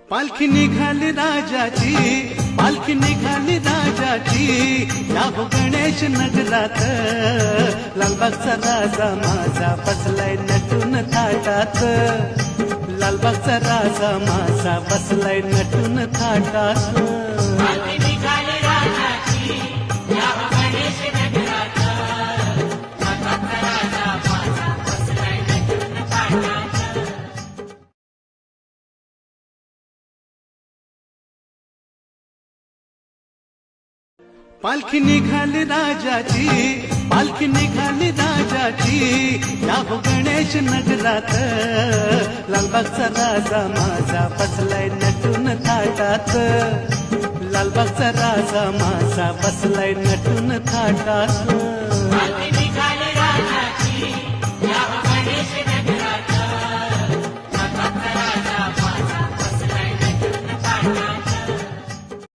पालखी निघाली राजाची, पालखी निघाली राजाची, या हो गणेश नगरात, लालबागचा राजा माझा बसलाय नटून थाटात, लालबागचा राजा माझा बसलाय नटून थाटात. पालखी निघाली राजाची, पालखी निघाली राजाची, या हो गणेश नगरात, लालबागचा राजा माझा बसलाय नटून थाटात, लालबागचा राजा माझा बसलाय नटून थाटात.